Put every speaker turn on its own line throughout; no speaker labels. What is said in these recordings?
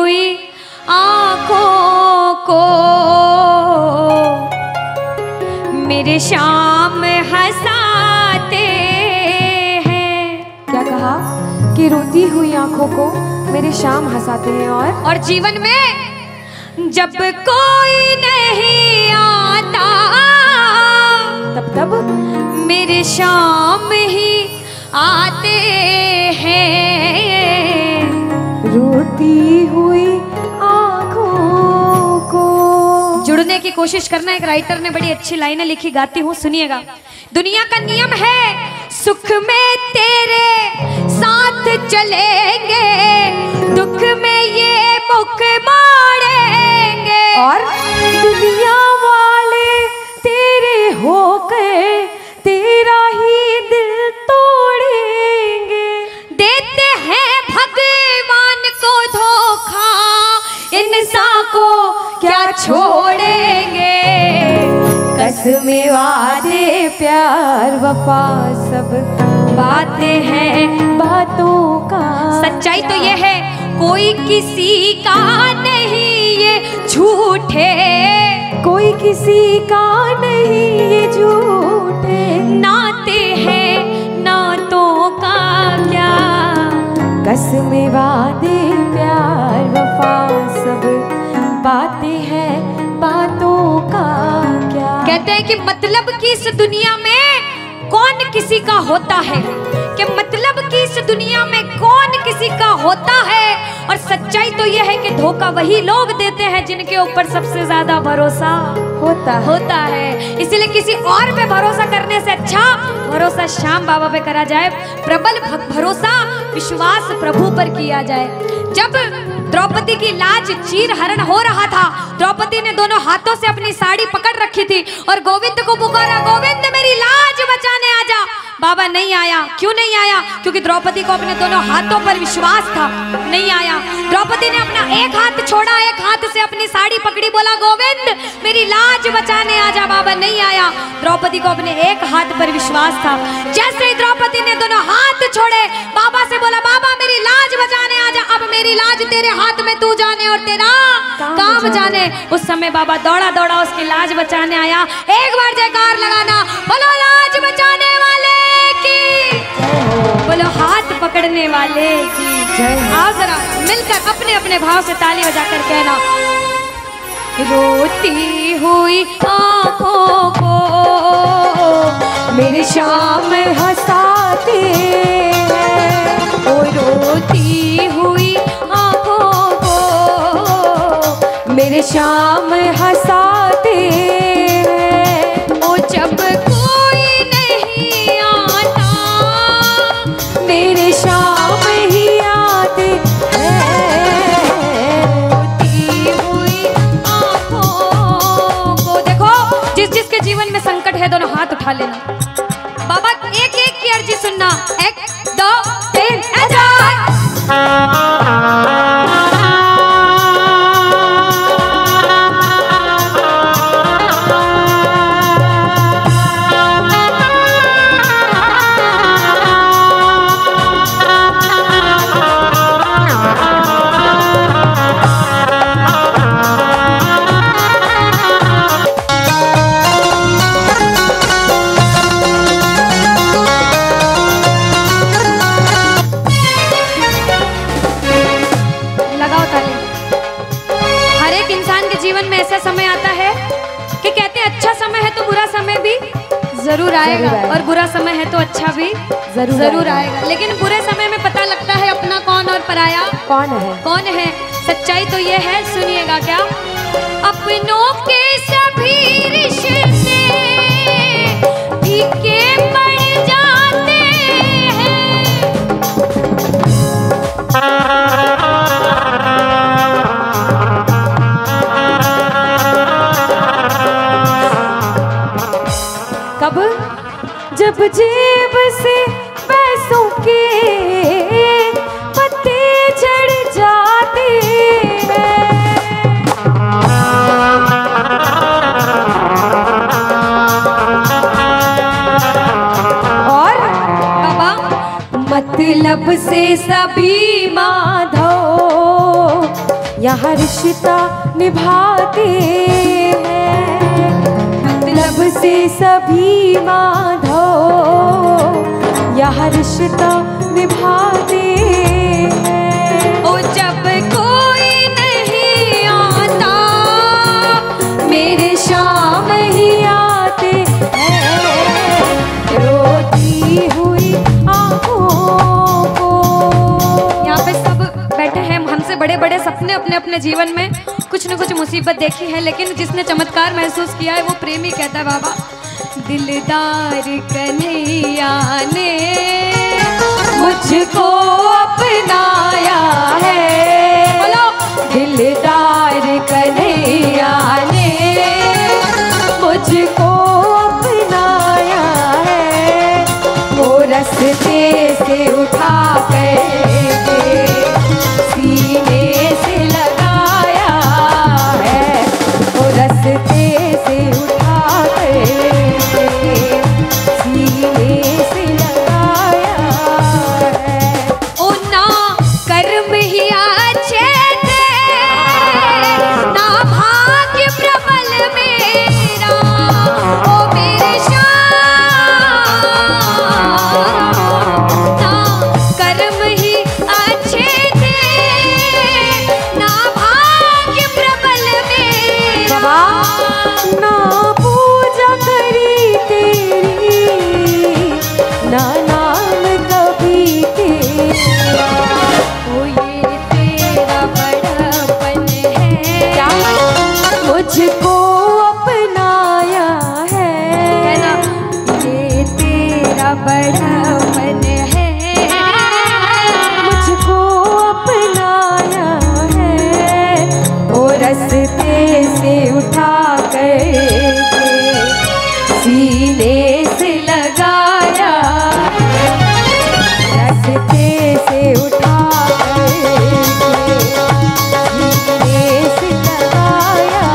हुई आंखों को मेरे शाम हंसाते हैं।
क्या कहा कि रोती हुई आंखों को मेरे शाम हंसाते हैं। और
जीवन में जब कोई नहीं आता
तब
मेरे शाम ही आते हैं।
रोती हुई आंखों को
जुड़ने की कोशिश करना। एक राइटर ने बड़ी अच्छी लाइनें लिखी, गाती हूँ, सुनिएगा। दुनिया का नियम है सुख में तेरे साथ चलेंगे, दुख में ये मुख मोड़ेंगे।
और दुनिया वाले तेरे होकर तेरा ही दिल तोड़ेंगे।
देते हैं भगवान को धोखा, इंसान को क्या छोड़ेंगे।
कसमें वादे प्यार वफा सब बातें हैं बातों का।
सच्चाई तो ये है कोई किसी का नहीं ये झूठे,
कोई किसी का नहीं ये झूठे।
नाते हैं नातों का क्या,
कसमें वादे प्यार वफा सब बातें हैं बातों का क्या।
कहते हैं कि मतलब की इस दुनिया में कौन किसी का होता है, कि मतलब की इस दुनिया में कौन किसी का होता है। और सच्चाई तो यह है कि धोखा वही लोग देते हैं जिनके ऊपर सबसे ज्यादा भरोसा होता है। इसलिए किसी और पे भरोसा करने से अच्छा भरोसा श्याम बाबा पे करा जाए। प्रबल भरोसा विश्वास प्रभु पर किया जाए। जब द्रौपदी की लाज चीर हरण हो रहा था, द्रौपदी ने दोनों हाथों से अपनी साड़ी पकड़ रखी थी और गोविंद को पुकारा, गोविंद मेरी लाज बचाने आजा। बाबा नहीं आया। क्यों नहीं आया? क्योंकि द्रौपदी को अपने दोनों हाथों पर विश्वास था। नहीं आया। द्रौपदी ने अपना एक हाथ छोड़ा, एक हाथ से अपनी साड़ी पकड़ी, बोला गोविंद मेरी लाज बचाने आजा। बाबा नहीं आया। द्रौपदी को अपने एक हाथ पर विश्वास था। जैसे ही द्रौपदी ने दोनों हाथ छोड़े, बाबा से बोला बाबा मेरी लाज बचाने आजा। अब मेरी लाज तेरे हाथ में, तू जाने और तेरा काम जाने। उस समय बाबा दौड़ा दौड़ा उसकी लाज बचाने आया। एक बार जयकार लगाना, बोलो लाज बचाने वाले की, बोलो हाथ पकड़ने वाले की जय। आओ जरा मिलकर अपने अपने भाव से ताली बजाकर कहना, रोती हुई आंखों को
मेरे शाम हंसाते हैं।
ओ रोती हुई आंखों को
मेरे शाम हंसाते हैं।
ओ जब कोई नहीं आता
मेरे शाम ही आते हैं।
रोती हुई आंखों को। देखो जिस जिसके जीवन में संकट है दोनों हाथ उठा लेना। बाबा एक एक की अर्जी सुनना। 1 2 3 जरूर आएगा और बुरा समय है तो अच्छा भी जरूर आएगा। लेकिन बुरे समय में पता लगता है अपना कौन और पराया कौन है। सच्चाई तो ये है, सुनिएगा क्या, अपनों के सभी रिश्ते फीके पड़ जाते हैं।
कब? जब जेब से पैसों के पत्ते झड़ जाते हैं। और
बाबा
मतलब से सभी माधव यहाँ रिश्ता निभाते हैं, मतलब से सभी माधो यहाँ रिश्ता निभाते हैं।
ओ जब कोई नहीं आता
मेरे शाम ही आते हैं, रोती हुई आँखों को।
यहाँ पे सब बैठे हैं, हमसे बड़े बड़े सपने अपने अपने जीवन में कुछ न कुछ मुसीबत देखी है, लेकिन जिसने चमत्कार महसूस किया है वो प्रेमी कहता है बाबा दिलदार कन्हैया ने
मुझको अपनाया है,
बोलो
दिलदार कन्हैया ने मुझको अपनाया है, वो रस्ते से उठा कर सीने से लगाया है, वो रस्ते से उठा कर सीने से लगाया है।
ओ ना कर्म ही अच्छे थे ना भाग्य प्रबल मेरा, ओ मेरे ना कर्म ही अच्छे थे ना भाग्य प्रबल मेरा।
ना पूजा करी तेरी ना नाम कभी तेरा,
ओ ये तेरा बड़ापन है
क्या मुझको अपनाया
है ना,
है,
ये तेरा बड़ापन है
मुझको अपनाया है, वो रस्ते से उठा कर सीने से लगाया, रस्ते से उठा कर सीने से लगाया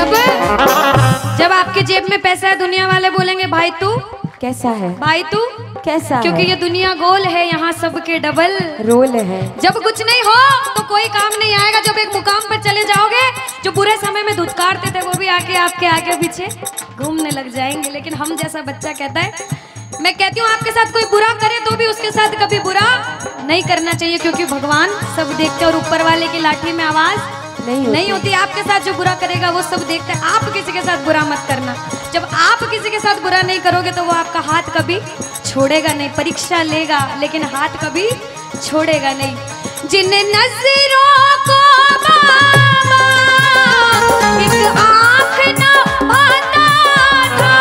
है।
जब आपके जेब में पैसा है दुनिया वाले बोलेंगे भाई तू,
कैसा है,
भाई तू,
कैसा
क्योंकि
है?
ये दुनिया गोल है, यहाँ सबके डबल
रोल है।
जब कुछ नहीं हो तो कोई काम नहीं आएगा, जब एक मुकाम पर चले जाओगे जो बुरे समय में धुतकारते थे वो भी आके आपके आगे पीछे घूमने लग जाएंगे। लेकिन हम जैसा बच्चा कहता है, मैं कहती हूँ आपके साथ कोई बुरा करे तो भी उसके साथ कभी बुरा नहीं करना चाहिए, क्योंकि भगवान सब देखते हैं और ऊपर वाले की लाठी में आवाज नहीं होती। आपके साथ जो बुरा करेगा वो सब देखते हैं, आप किसी के साथ बुरा मत करना। जब आप किसी के साथ बुरा नहीं करोगे तो वो आपका हाथ कभी छोड़ेगा नहीं, परीक्षा लेगा लेकिन हाथ कभी छोड़ेगा नहीं। जिन नजरों को बाबा एक आँख न भाता था,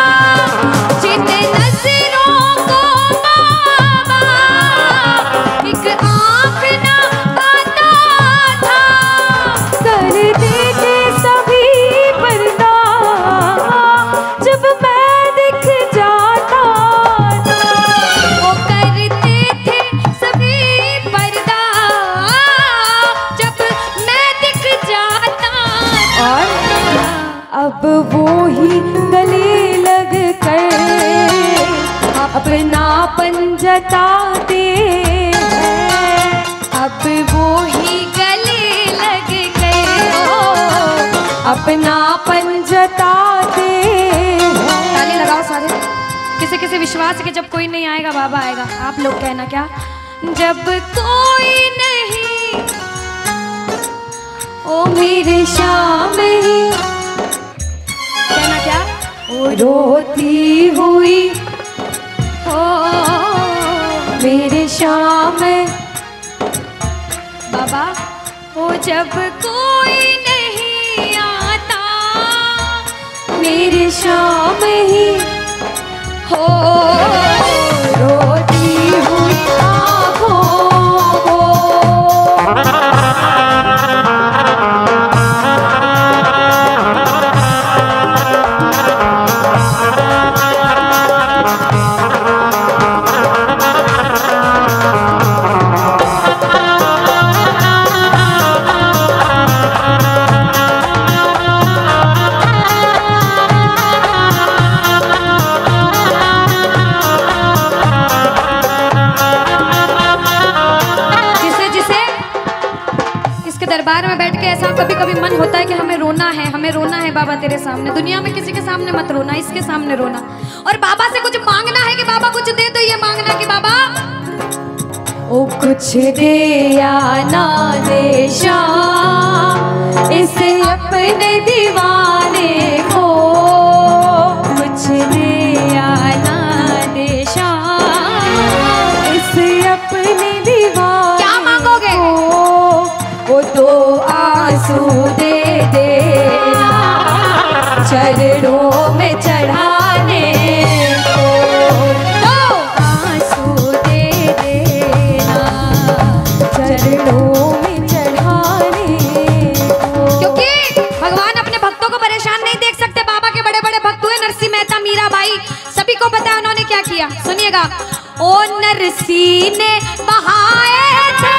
जिन नजरों को बाबा एक आँख न भाता था,
कर देते सभी पर्दा जब मैं दिख जाता था,
वो करते थे सभी पर्दा जब मैं दिख जाता था।
और अब वो ही गले लग कर अपनापन जताते हैं,
अब वो ही गले लग गए
अपनापन जताते हैं।
ताली लगाओ सारे। किसी किसी विश्वास के जब कोई नहीं आएगा बाबा आएगा। आप लोग कहना क्या, जब कोई नहीं
ओ मेरे शाम ही
कहना क्या,
ओ रोती हुई
हो
मेरे शाम
बाबा, ओ जब कोई नहीं आता
मेरे शाम ही
हो
रोती हुई आँखों को।
जिसके दरबार में बैठ के ऐसा कभी कभी मन होता है कि हमें रोना है बाबा तेरे सामने। दुनिया में किसी के सामने मत रोना, इसके सामने रोना। और बाबा से कुछ मांगना है कि बाबा कुछ दे, तो ये मांगना कि बाबा
ओ कुछ दे या ना दे श्याम इस अपने दीवाने को, कुछ दे या ना दे श्याम इस अपने दीवाने।
क्या मांगोगे?
वो तो आंसू दे देना चरणों में चढ़ाने को,
तो
आंसू दे देना चरणों में चढ़ाने को।
क्योंकि भगवान अपने भक्तों को परेशान नहीं देख सकते। बाबा के बड़े बड़े भक्त हुए नरसिंह मेहता, मीराबाई, सभी को पता है उन्होंने क्या किया। सुनिएगा। ओ नरसिंह ने बहाए थे,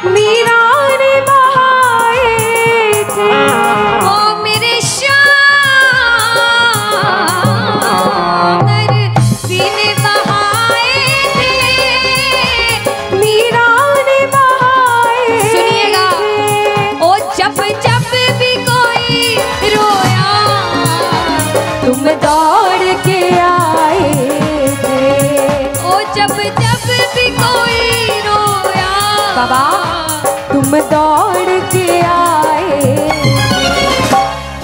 मीरा ने बहाए थे,
ओ मेरे श्याम नरसिंह ने बहाए थे,
मीरा ने बहाए।
सुनिएगा। ओ जब जब भी कोई रोया
तुम दौड़ के आए थे,
ओ जब जब भी कोई रोया
बाबा तुम दौड़ के आए।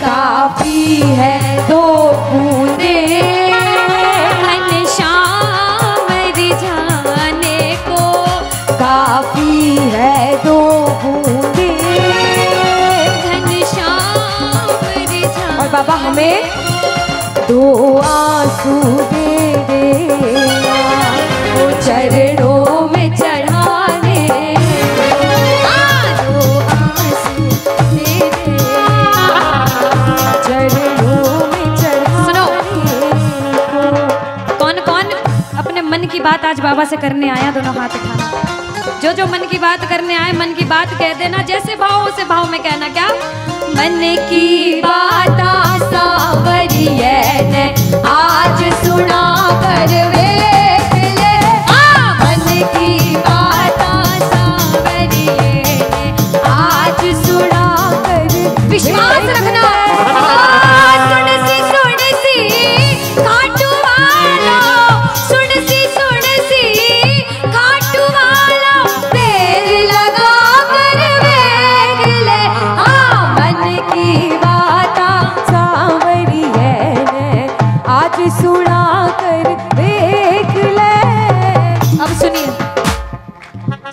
काफी है दो बूंदे
घनश्याम रिझाने को,
काफी है दो बूंदे।
घनश्याम रिझाने।
और बाबा हमें दो आंसू दे देना वो चरणों में चढ़ाने,
दो आंसू दे देना
चरणों में चढ़ाने।
सुनो।
को।
कौन कौन अपने मन की बात आज बाबा से करने आया? दोनों हाथ उठाना। जो जो मन की बात करने आए, मन की बात कह देना। जैसे भाव उसे भाव में कहना। क्या? मन की बात सावरिये ने आज सुना कर वेख ले। मन की बात सावरिये ने आज सुना कर। विश्वास रखना। सुन सी खाटू वाला, सुन सी खाटू वाला, देर लगा कर वेख ले। मन की बात
सावरिये ने आज सुना कर देख ले।
अब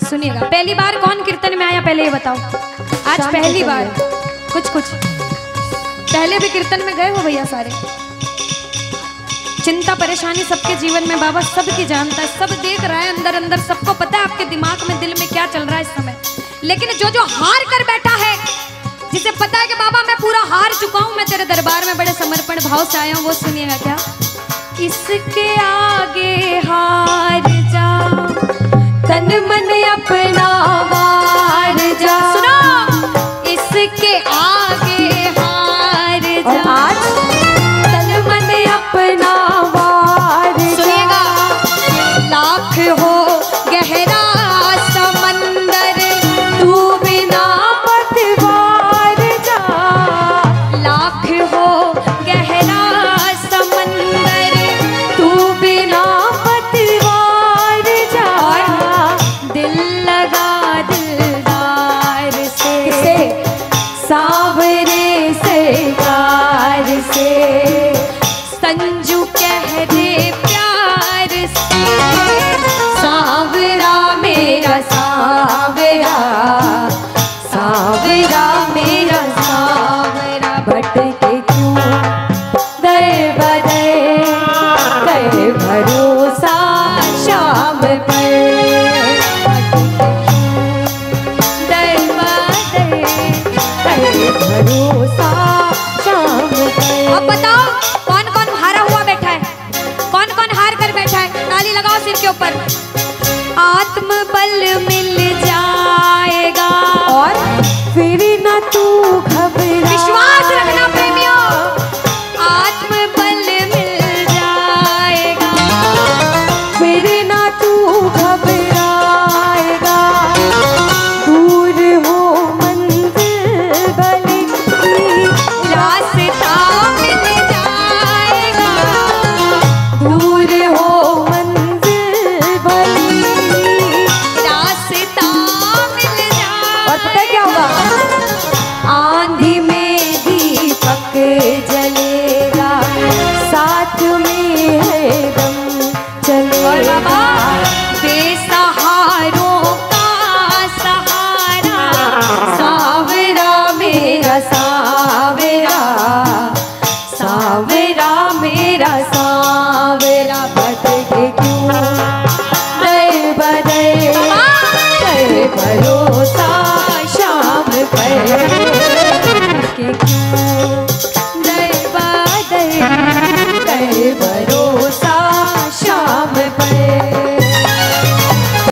सुनिएगा। पहली बार कौन कीर्तन में आया पहले ये बताओ। आज
शाम
पहली
को
बार। कुछ पहले भी कीर्तन में गए हो भैया सारे? चिंता परेशानी सबके जीवन में बाबा सबकी जानता है, सब देख रहा है अंदर अंदर, सबको पता है आपके दिमाग में दिल में क्या चल रहा है इस समय। लेकिन जो हार कर बैठा है, जिसे पता है कि बाबा मैं पूरा हार चुका हूं, मैं तेरे दरबार में बड़े समर्पण भाव से आया हूं, वो सुनिएगा। क्या? इसके आगे हार जा,
तन मन अपना